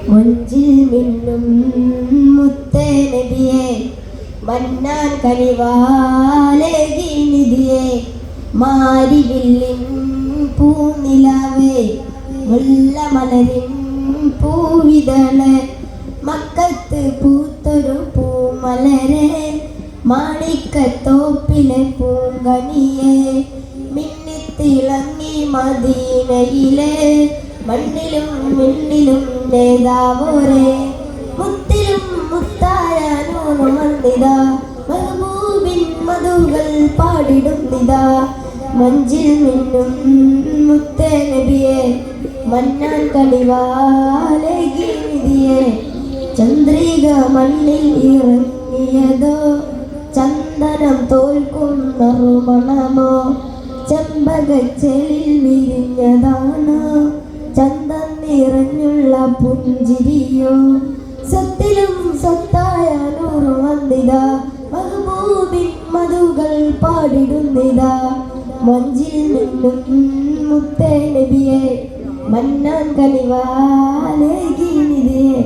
മൊഞ്ചിൽ മിന്നും മുത്തേ നബിയെ മന്നാൻ കനിവാലേകി നിധിയെ മാരിവില്ലിൻ പൂനിലാവേ മുല്ലമലരിൻ പൂവിതള് മക്കത്ത് പൂത്തൊരു പൂമലരെ മാണിക്കത്തോപ്പിലെ പൂങ്കനിയെ മിന്നിത്തിളങ്ങി മദീനയിലെ മണ്ണിലും മിന്നിലും നേതാവോരെ മുത്തിലും മുത്തായ നൂറ് വന്നിതാ മഹബൂബിൻ മധുകൾ പാടിടുന്നിതാ മഞ്ചിൽ മിന്നും മുത്തേ നബിയെ മന്നാൻ കണിവാലേകി നിധിയെ ചന്ദ്രിക മണ്ണിൽ ഇറങ്ങിയതോ ചന്ദനം തോൽക്കും നറുമണമോ ചെമ്പകച്ചെളിൽ വിരിഞ്ഞതാണോ ചന്തം നിറഞ്ഞുള്ള പുഞ്ചിരിയോ സത്തിലും സത്തായ നൂറ് വന്നിതാ മഹബൂബിൻ മധുകൾ പാടിടുന്നിതാ മഞ്ചിൽ നിന്നും മുത്തേ നബിയെ മന്നാൻ കനിവാലേകി നിധിയെ.